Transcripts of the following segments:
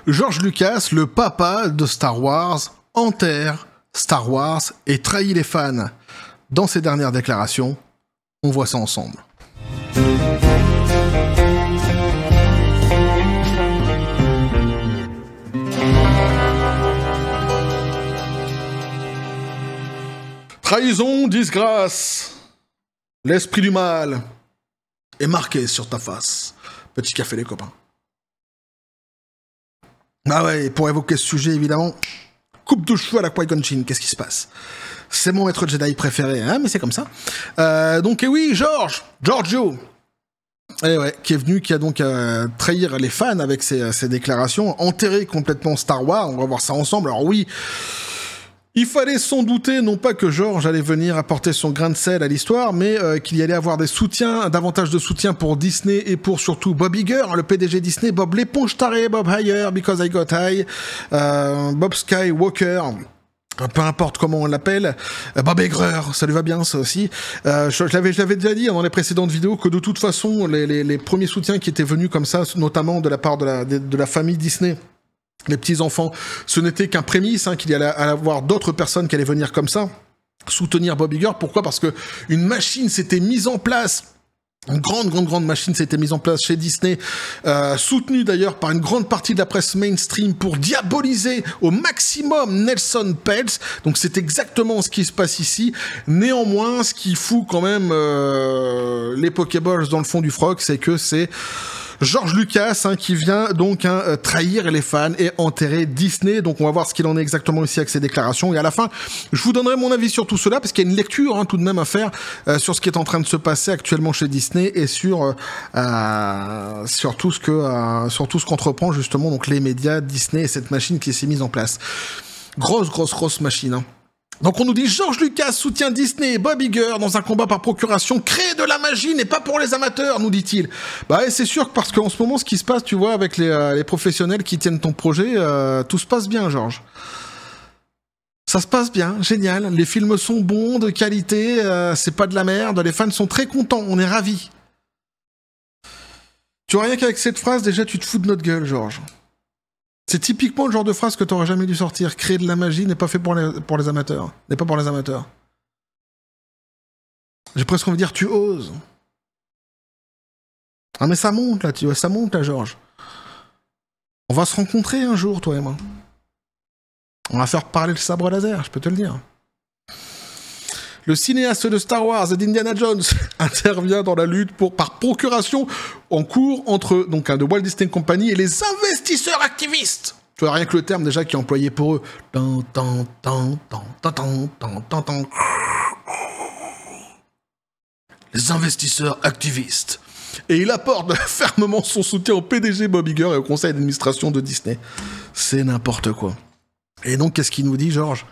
George Lucas, le papa de Star Wars, enterre Star Wars et trahit les fans. Dans ses dernières déclarations, on voit ça ensemble. Trahison, disgrâce, l'esprit du mal est marqué sur ta face. Petit café les copains. Ah ouais, pour évoquer ce sujet évidemment, coupe de cheveux à la Qui-Gon Jinn, qu'est-ce qui se passe? C'est mon maître Jedi préféré, hein, mais c'est comme ça. Donc et oui, Giorgio, et ouais, qui est venu, qui a donc trahir les fans avec ses déclarations, enterrer complètement Star Wars, on va voir ça ensemble. Alors oui, il fallait s'en douter, non pas que George allait venir apporter son grain de sel à l'histoire, mais qu'il y allait avoir des soutiens, davantage de soutien pour Disney et pour surtout Bob Iger, le PDG Disney, Bob l'éponge tarée, Bob Iger, because I got high, Bob Skywalker, peu importe comment on l'appelle, Bob Iger, ça lui va bien ça aussi. Je l'avais déjà dit dans les précédentes vidéos que de toute façon, les premiers soutiens qui étaient venus comme ça, notamment de la part de la famille Disney, les petits-enfants, ce n'était qu'un prémisse, hein, qu'il y allait avoir d'autres personnes qui allaient venir comme ça, soutenir Bob Iger. Pourquoi? Parce que une machine s'était mise en place, une grande machine s'était mise en place chez Disney, soutenue d'ailleurs par une grande partie de la presse mainstream pour diaboliser au maximum Nelson Peltz. Donc c'est exactement ce qui se passe ici. Néanmoins, ce qui fout quand même les Pokéballs dans le fond du froc, c'est que c'est George Lucas, hein, qui vient donc trahir les fans et enterrer Disney. Donc on va voir ce qu'il en est exactement ici avec ses déclarations. Et à la fin, je vous donnerai mon avis sur tout cela, parce qu'il y a une lecture, hein, tout de même à faire sur ce qui est en train de se passer actuellement chez Disney et sur tout ce qu'entreprend justement donc les médias, Disney et cette machine qui s'est mise en place. Grosse machine, hein. Donc on nous dit George Lucas soutient Disney et Bob Iger dans un combat par procuration, créer de la magie n'est pas pour les amateurs, nous dit-il. Bah ouais, c'est sûr, parce qu'en ce moment ce qui se passe, tu vois, avec les professionnels qui tiennent ton projet, tout se passe bien, George. Ça se passe bien, génial, les films sont bons, de qualité, c'est pas de la merde, les fans sont très contents, on est ravis. Tu vois, rien qu'avec cette phrase, déjà tu te fous de notre gueule, George. C'est typiquement le genre de phrase que t'aurais jamais dû sortir. Créer de la magie n'est pas fait pour les amateurs. N'est pas pour les amateurs. J'ai presque envie de dire, tu oses. Ah mais ça monte là, tu vois, ça monte là, George. On va se rencontrer un jour, toi et moi. On va faire parler le sabre laser, je peux te le dire. Le cinéaste de Star Wars et d'Indiana Jones intervient dans la lutte par procuration en cours entre donc de Walt Disney Company et les investisseurs activistes. Tu vois, rien que le terme déjà qui est employé pour eux. Les investisseurs activistes. Et il apporte fermement son soutien au PDG Bob Iger et au conseil d'administration de Disney. C'est n'importe quoi. Et donc, qu'est-ce qu'il nous dit, George ?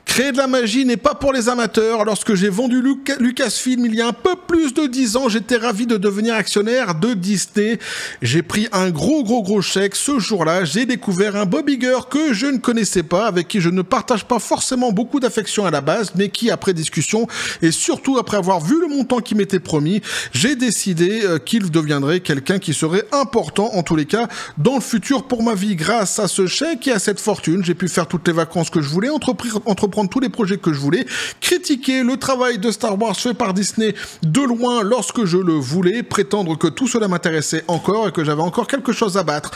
Créer de la magie n'est pas pour les amateurs. Lorsque j'ai vendu Lucasfilm il y a un peu plus de 10 ans, j'étais ravi de devenir actionnaire de Disney. J'ai pris un gros chèque. Ce jour-là, j'ai découvert un Bob Iger que je ne connaissais pas, avec qui je ne partage pas forcément beaucoup d'affection à la base, mais qui, après discussion, et surtout après avoir vu le montant qui m'était promis, j'ai décidé qu'il deviendrait quelqu'un qui serait important, en tous les cas, dans le futur pour ma vie. Grâce à ce chèque et à cette fortune, j'ai pu faire toutes les vacances que je voulais, entreprendre tous les projets que je voulais, critiquer le travail de Star Wars fait par Disney de loin lorsque je le voulais, prétendre que tout cela m'intéressait encore et que j'avais encore quelque chose à battre.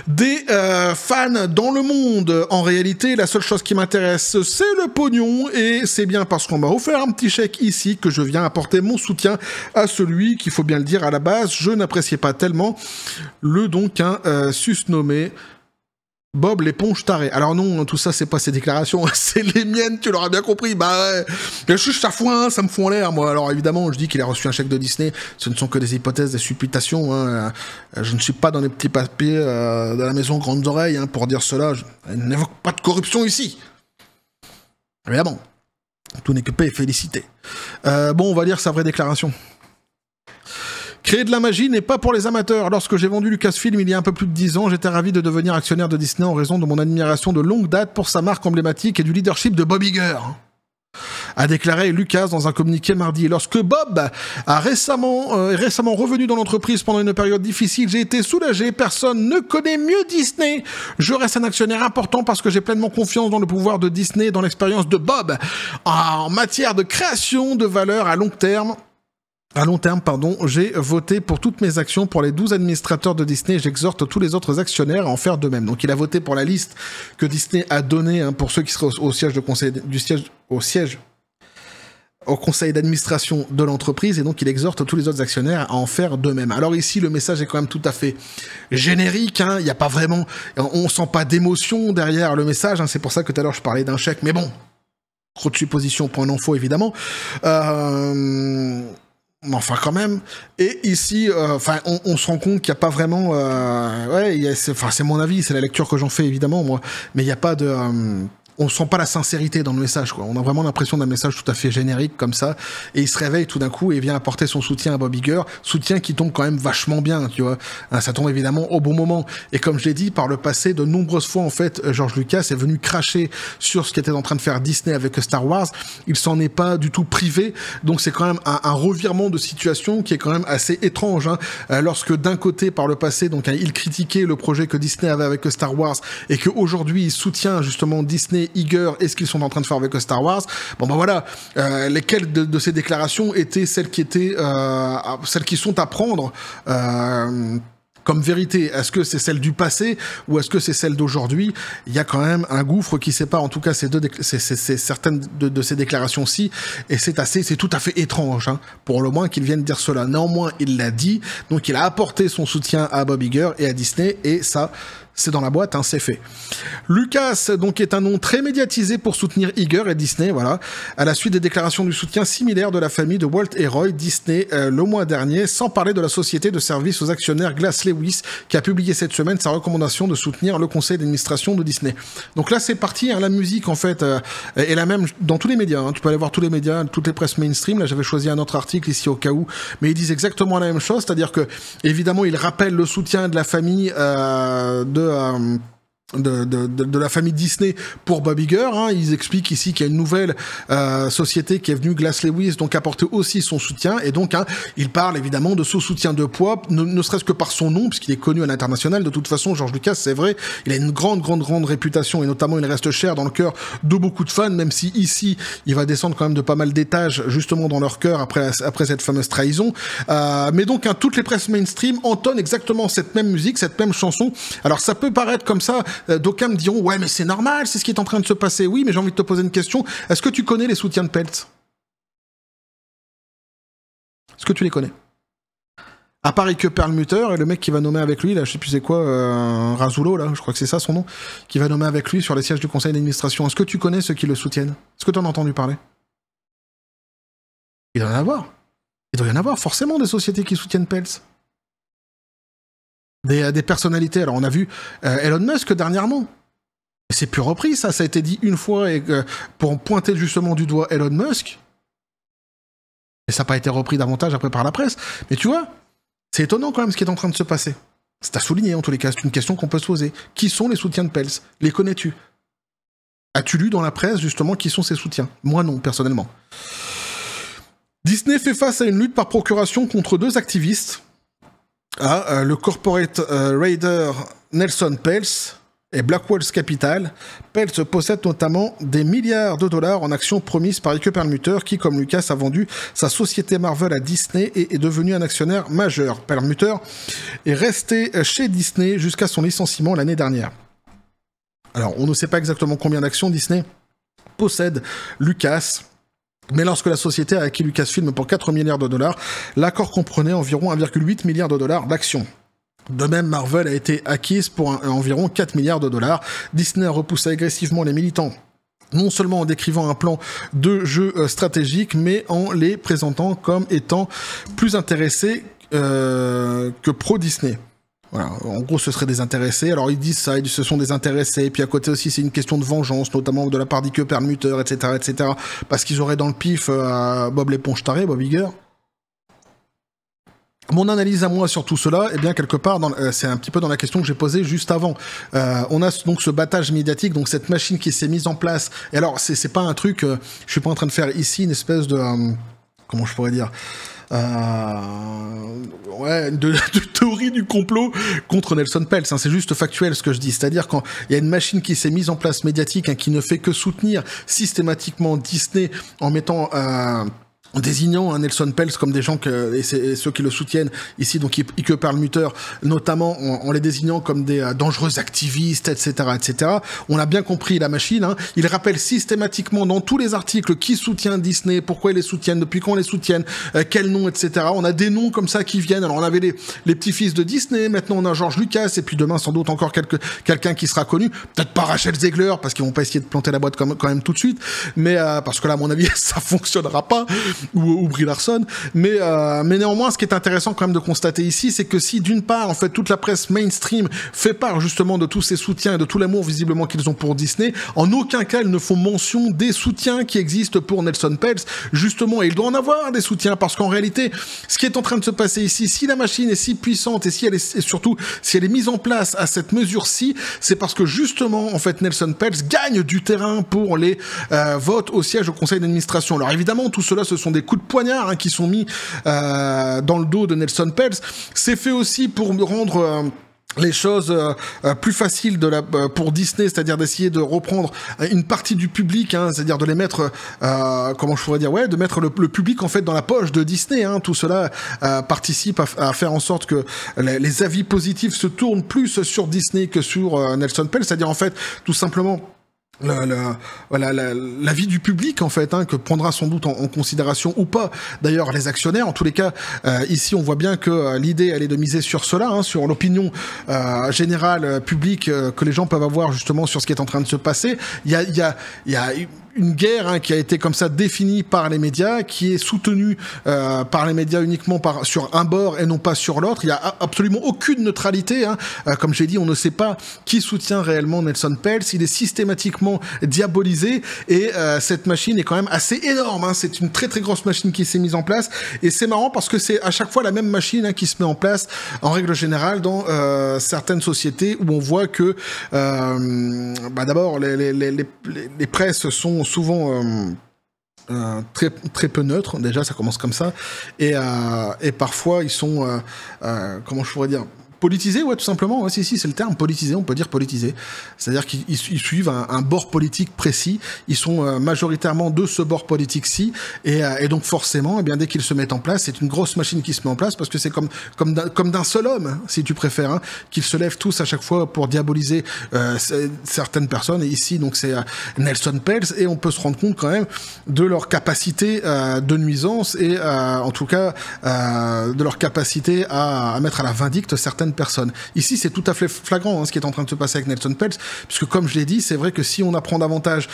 Des fans dans le monde, en réalité, la seule chose qui m'intéresse, c'est le pognon, et c'est bien parce qu'on m'a offert un petit chèque ici que je viens apporter mon soutien à celui qu'il faut bien le dire à la base, je n'appréciais pas tellement, le donc susnommé Bob l'éponge tarée. Alors non, tout ça, c'est pas ses déclarations, c'est les miennes, tu l'auras bien compris. Bah ouais, je suis chafouin, ça me fout en l'air, moi. Alors évidemment, je dis qu'il a reçu un chèque de Disney, ce ne sont que des hypothèses, des supputations. Hein. Je ne suis pas dans les petits papiers de la maison Grandes Oreilles hein, pour dire cela. Je n'évoque pas de corruption ici. Évidemment, tout n'est que paix et félicité. Bon, on va lire sa vraie déclaration. Créer de la magie n'est pas pour les amateurs. Lorsque j'ai vendu Lucasfilm il y a un peu plus de 10 ans, j'étais ravi de devenir actionnaire de Disney en raison de mon admiration de longue date pour sa marque emblématique et du leadership de Bob Iger. a déclaré Lucas dans un communiqué mardi. Lorsque Bob est récemment revenu dans l'entreprise pendant une période difficile, j'ai été soulagé. Personne ne connaît mieux Disney. Je reste un actionnaire important parce que j'ai pleinement confiance dans le pouvoir de Disney et dans l'expérience de Bob en matière de création de valeur à long terme. J'ai voté pour toutes mes actions pour les 12 administrateurs de Disney. J'exhorte tous les autres actionnaires à en faire de même. Donc il a voté pour la liste que Disney a donnée pour ceux qui seraient au conseil d'administration de l'entreprise, et donc il exhorte tous les autres actionnaires à en faire de même. Alors ici, le message est quand même tout à fait générique, il n'y a pas vraiment, on sent pas d'émotion derrière le message, c'est pour ça que tout à l'heure je parlais d'un chèque, mais bon, trop de suppositions, point d'info évidemment. Enfin quand même, et ici, on se rend compte qu'il n'y a pas vraiment, c'est mon avis, c'est la lecture que j'en fais évidemment moi, mais il n'y a pas de, on sent pas la sincérité dans le message, quoi. On a vraiment l'impression d'un message tout à fait générique comme ça, et il se réveille tout d'un coup et vient apporter son soutien à Bob Iger, soutien qui tombe quand même vachement bien, tu vois. Ça tombe évidemment au bon moment. Et comme je l'ai dit, par le passé, de nombreuses fois, en fait, George Lucas est venu cracher sur ce qu'était en train de faire Disney avec Star Wars. Il s'en est pas du tout privé, donc c'est quand même un revirement de situation qui est quand même assez étrange, lorsque d'un côté, par le passé, donc il critiquait le projet que Disney avait avec Star Wars, et qu'aujourd'hui il soutient justement Disney, Iger et ce qu'ils sont en train de faire avec Star Wars. Bon ben voilà, lesquelles de ces déclarations étaient celles qui sont à prendre comme vérité? Est-ce que c'est celle du passé ou est-ce que c'est celle d'aujourd'hui? Il y a quand même un gouffre qui sépare en tout cas c'est certaines de ces déclarations-ci, et c'est tout à fait étrange, pour le moins qu'ils viennent dire cela. Néanmoins, il l'a dit, donc il a apporté son soutien à Bob Iger et à Disney, et ça, c'est dans la boîte, c'est fait. Lucas, donc, est un nom très médiatisé pour soutenir Iger et Disney, voilà. À la suite des déclarations du soutien similaire de la famille de Walt et Roy Disney le mois dernier, sans parler de la société de services aux actionnaires Glass Lewis, qui a publié cette semaine sa recommandation de soutenir le conseil d'administration de Disney. Donc là, c'est parti, la musique, en fait, est la même dans tous les médias, Tu peux aller voir tous les médias, toutes les presses mainstream. Là, j'avais choisi un autre article ici au cas où, mais ils disent exactement la même chose, c'est-à-dire que, évidemment, ils rappellent le soutien de la famille de la famille Disney pour Bob Iger, Ils expliquent ici qu'il y a une nouvelle société qui est venue, Glass Lewis, donc apporter aussi son soutien, et donc il parle évidemment de ce soutien de poids, ne serait-ce que par son nom, puisqu'il est connu à l'international. De toute façon, George Lucas, c'est vrai, il a une grande réputation, et notamment il reste cher dans le cœur de beaucoup de fans, même si ici il va descendre quand même de pas mal d'étages justement dans leur cœur après cette fameuse trahison. Mais donc toutes les presses mainstream entonnent exactement cette même musique, cette même chanson. Alors ça peut paraître comme ça, d'aucuns me diront ouais mais c'est normal, c'est ce qui est en train de se passer. Oui, mais j'ai envie de te poser une question. Est-ce que tu connais les soutiens de Peltz? Est-ce que tu les connais? À part Ike Perlmutter et le mec qui va nommer avec lui, là, je sais plus c'est quoi, Razulo, là, je crois que c'est ça son nom, qui va nommer avec lui sur les sièges du conseil d'administration. Est-ce que tu connais ceux qui le soutiennent? Est-ce que tu en as entendu parler? Il doit y en avoir. Il doit y en avoir forcément des sociétés qui soutiennent Peltz. Des personnalités. Alors on a vu Elon Musk dernièrement. C'est plus repris, ça a été dit une fois pour pointer justement du doigt Elon Musk. Et ça n'a pas été repris davantage après par la presse. Mais tu vois, c'est étonnant quand même ce qui est en train de se passer. C'est à souligner en tous les cas, c'est une question qu'on peut se poser. Qui sont les soutiens de Peltz? Les connais-tu? As-tu lu dans la presse justement qui sont ces soutiens? Moi non, personnellement. Disney fait face à une lutte par procuration contre deux activistes. Le corporate raider Nelson Peltz et Blackwell's Capital. Peltz possède notamment des milliards de dollars en actions promises par Ike Perlmutter, qui, comme Lucas, a vendu sa société Marvel à Disney et est devenu un actionnaire majeur. Perlmutter est resté chez Disney jusqu'à son licenciement l'année dernière. Alors, on ne sait pas exactement combien d'actions Disney possède Lucas, mais lorsque la société a acquis Lucasfilm pour 4 milliards de dollars, l'accord comprenait environ 1,8 milliard de dollars d'actions. De même, Marvel a été acquise pour environ 4 milliards de dollars. Disney a repoussé agressivement les militants, non seulement en décrivant un plan de jeu stratégique, mais en les présentant comme étant plus intéressés que pro-Disney. Voilà, en gros, ce seraient des intéressés. Alors, ils disent ça, ils disent ce sont des intéressés. Et puis, à côté aussi, c'est une question de vengeance, notamment de la part d'Ike Perlmutter, etc., etc. Parce qu'ils auraient dans le pif Bob l'éponge taré, Bob Iger. mon analyse à moi sur tout cela, eh bien quelque part, c'est un petit peu dans la question que j'ai posée juste avant. On a donc ce battage médiatique, donc cette machine qui s'est mise en place. Et alors, c'est pas un truc, je suis pas en train de faire ici une espèce de, comment je pourrais dire, de théorie du complot contre Nelson Peltz. Hein, c'est juste factuel ce que je dis. C'est-à-dire quand il y a une machine qui s'est mise en place médiatique, hein, qui ne fait que soutenir systématiquement Disney en mettant en désignant Nelson Peltz comme des gens et ceux qui le soutiennent ici, donc Ike Perlmutter, notamment en les désignant comme des dangereux activistes, etc., etc. On a bien compris la machine. Hein. Il rappelle systématiquement dans tous les articles qui soutient Disney, pourquoi ils les soutiennent, depuis quand ils les soutiennent, quel nom, etc. On a des noms comme ça qui viennent. Alors on avait les petits-fils de Disney, maintenant on a George Lucas, et puis demain sans doute encore quelqu'un qui sera connu. Peut-être pas Rachel Zegler, parce qu'ils vont pas essayer de planter la boîte quand même tout de suite, mais parce que là, à mon avis, ça fonctionnera pas. Ou Brie Larson, mais néanmoins, ce qui est intéressant quand même de constater ici, c'est que si d'une part, en fait, toute la presse mainstream fait part justement de tous ces soutiens et de tout l'amour visiblement qu'ils ont pour Disney, en aucun cas ils ne font mention des soutiens qui existent pour Nelson Peltz, justement, et il doit en avoir des soutiens, parce qu'en réalité, ce qui est en train de se passer ici, si la machine est si puissante et surtout si elle est mise en place à cette mesure-ci, c'est parce que justement, en fait, Nelson Peltz gagne du terrain pour les votes au siège au conseil d'administration. Alors évidemment, tout cela, ce sont des coups de poignard hein, qui sont mis dans le dos de Nelson Peltz. C'est fait aussi pour rendre les choses plus faciles pour Disney, c'est-à-dire d'essayer de reprendre une partie du public, hein, c'est-à-dire de les mettre, comment je pourrais dire, de mettre le public en fait dans la poche de Disney. Hein. Tout cela participe à faire en sorte que les avis positifs se tournent plus sur Disney que sur Nelson Peltz, c'est-à-dire en fait tout simplement l'avis du public en fait, hein, que prendra sans doute en considération ou pas d'ailleurs les actionnaires. En tous les cas, ici on voit bien que l'idée elle est de miser sur cela, hein, sur l'opinion générale publique que les gens peuvent avoir justement sur ce qui est en train de se passer. Il y a une guerre hein, qui a été comme ça définie par les médias, qui est soutenue par les médias uniquement sur un bord et non pas sur l'autre. Il y a absolument aucune neutralité. Hein. Comme j'ai dit, on ne sait pas qui soutient réellement Nelson Peltz. Il est systématiquement diabolisé et cette machine est quand même assez énorme. Hein. C'est une très très grosse machine qui s'est mise en place et c'est marrant parce que c'est à chaque fois la même machine hein, qui se met en place en règle générale dans certaines sociétés où on voit que d'abord les presses sont souvent très très peu neutres, déjà ça commence comme ça, et parfois ils sont comment je pourrais dire, politisés, ouais, tout simplement. Ouais, si, c'est le terme, politisé, on peut dire politisé. C'est-à-dire qu'ils suivent un bord politique précis. Ils sont majoritairement de ce bord politique-ci. Et donc, forcément, eh bien, dès qu'ils se mettent en place, c'est une grosse machine qui se met en place parce que c'est comme d'un seul homme, hein, si tu préfères, hein, qu'ils se lèvent tous à chaque fois pour diaboliser certaines personnes. Et ici, donc, c'est Nelson Peltz. Et on peut se rendre compte quand même de leur capacité de nuisance et, en tout cas, de leur capacité à mettre à la vindicte certaines personnes. Ici, c'est tout à fait flagrant hein, ce qui est en train de se passer avec Nelson Peltz, puisque comme je l'ai dit, c'est vrai que si on apprend davantage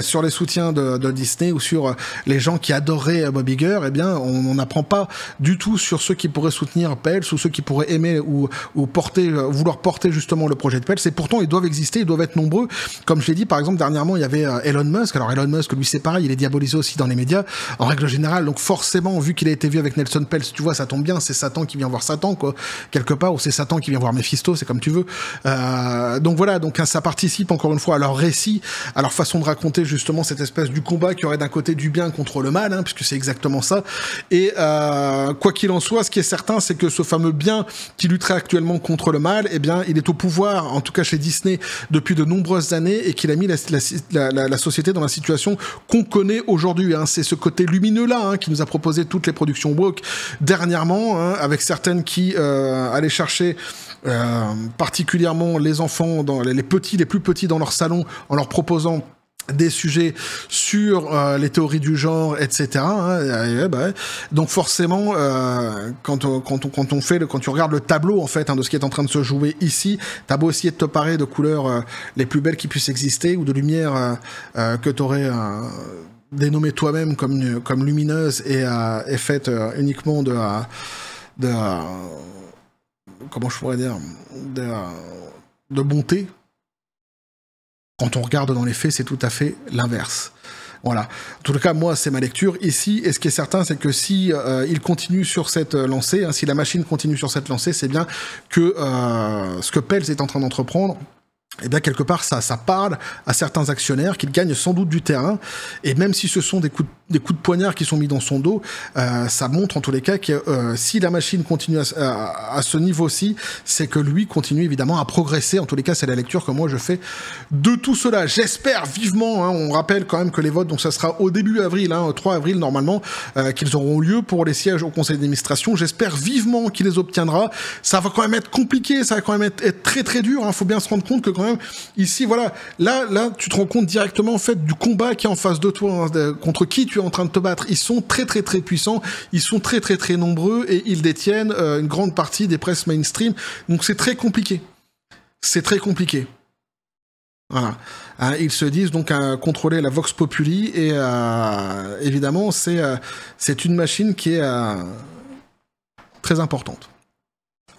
sur les soutiens de Disney ou sur les gens qui adoraient Bob Iger, eh bien, on n'apprend pas du tout sur ceux qui pourraient soutenir Peltz ou ceux qui pourraient aimer ou vouloir porter justement le projet de Peltz. Et pourtant, ils doivent exister, ils doivent être nombreux. Comme je l'ai dit, par exemple, dernièrement, il y avait Elon Musk. Alors Elon Musk, lui, c'est pareil, il est diabolisé aussi dans les médias, en règle générale. Donc forcément, vu qu'il a été vu avec Nelson Peltz, tu vois, ça tombe bien, c'est Satan qui vient voir Satan, quoi, quelque part, ou c'est Satan qui vient voir Mephisto, c'est comme tu veux. Donc voilà, donc ça participe encore une fois à leur récit, à leur façon de raconter justement cette espèce du combat qui aurait d'un côté du bien contre le mal, hein, puisque c'est exactement ça. Et quoi qu'il en soit, ce qui est certain, c'est que ce fameux bien qui lutterait actuellement contre le mal, eh bien, il est au pouvoir, en tout cas chez Disney, depuis de nombreuses années, et qu'il a mis la société dans la situation qu'on connaît aujourd'hui. Hein. C'est ce côté lumineux-là hein, qui nous a proposé toutes les productions woke dernièrement, hein, avec certaines qui allaient chercher particulièrement les enfants, les plus petits dans leur salon, en leur proposant des sujets sur les théories du genre, etc. Hein, donc forcément, quand tu regardes le tableau en fait hein, de ce qui est en train de se jouer ici, t'as beau essayer de te parer de couleurs les plus belles qui puissent exister ou de lumière que t'aurais dénommé toi-même comme lumineuse et faite uniquement de comment je pourrais dire, de bonté. Quand on regarde dans les faits, c'est tout à fait l'inverse. Voilà. En tout cas, moi, c'est ma lecture ici. Et ce qui est certain, c'est que si il continue sur cette lancée, hein, si la machine continue sur cette lancée, c'est bien que ce que Pels est en train d'entreprendre, et bien quelque part ça parle à certains actionnaires qu'ils gagnent sans doute du terrain, et même si ce sont des coups de poignard qui sont mis dans son dos, ça montre en tous les cas que si la machine continue à ce niveau-ci, c'est que lui continue évidemment à progresser. En tous les cas, c'est la lecture que moi je fais de tout cela. J'espère vivement, hein, on rappelle quand même que les votes, donc ça sera au début avril, hein, 3 avril normalement, qu'ils auront lieu pour les sièges au conseil d'administration. J'espère vivement qu'il les obtiendra. Ça va quand même être compliqué, ça va quand même être très très dur, hein. Faut bien se rendre compte que quand même ici, voilà, là tu te rends compte directement en fait du combat qui est en face de toi, hein, contre qui tu es en train de te battre. Ils sont très très très puissants, ils sont très très très nombreux et ils détiennent une grande partie des presses mainstream. Donc c'est très compliqué. C'est très compliqué. Voilà. Ils se disent donc à contrôler la Vox Populi et évidemment c'est une machine qui est très importante.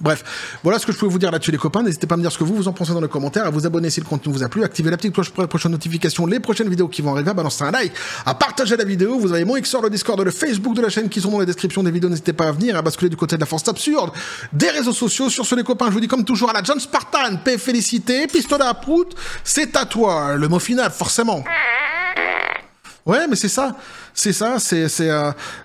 Bref, voilà ce que je pouvais vous dire là-dessus les copains. N'hésitez pas à me dire ce que vous en pensez dans les commentaires, à vous abonner si le contenu vous a plu, activez la petite cloche pour les prochaines notifications, les prochaines vidéos qui vont arriver, à balancer un like, à partager la vidéo. Vous avez mon Xor, le Discord, le Facebook de la chaîne qui sont dans la description des vidéos. N'hésitez pas à venir, à basculer du côté de la force absurde des réseaux sociaux. Sur ce les copains, je vous dis comme toujours à la John Spartan, paix, félicité, pistolet à prout, c'est à toi, le mot final forcément. Ouais, mais c'est ça,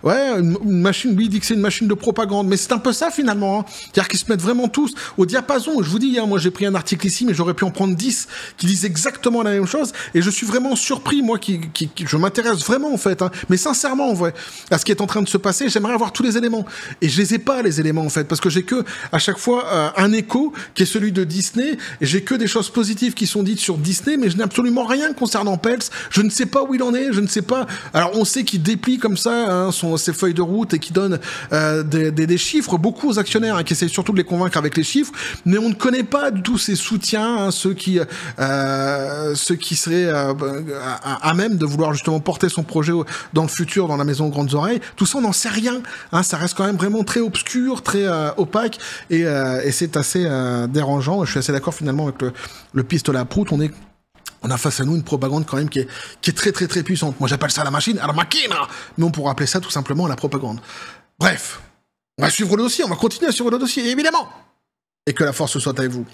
ouais, une machine, lui il dit que c'est une machine de propagande, mais c'est un peu ça finalement, hein. C'est-à-dire qu'ils se mettent vraiment tous au diapason. Je vous dis, hein, moi j'ai pris un article ici, mais j'aurais pu en prendre 10 qui disent exactement la même chose, et je suis vraiment surpris, moi je m'intéresse vraiment en fait, hein, mais sincèrement en vrai, à ce qui est en train de se passer. J'aimerais avoir tous les éléments, et je les ai pas les éléments en fait, parce que j'ai que à chaque fois un écho qui est celui de Disney, et j'ai que des choses positives qui sont dites sur Disney, mais je n'ai absolument rien concernant Pels. Je ne sais pas où il en est, je ne sais pas. Alors on sait qu'il déplie comme ça, hein, ses feuilles de route, et qu'il donne des chiffres beaucoup aux actionnaires, hein, qui essaient surtout de les convaincre avec les chiffres, mais on ne connaît pas du tout ses soutiens, hein, ceux qui seraient à même de vouloir justement porter son projet dans le futur dans la maison aux grandes oreilles. Tout ça on n'en sait rien, hein, ça reste quand même vraiment très obscur, très opaque, et c'est assez dérangeant. Je suis assez d'accord finalement avec le pistolet à prout. On a face à nous une propagande quand même qui est très très très puissante. Moi j'appelle ça la machine, à la machine, mais on pourrait appeler ça tout simplement la propagande. Bref, on va suivre le dossier, on va continuer à suivre le dossier, évidemment. Et que la force soit avec vous.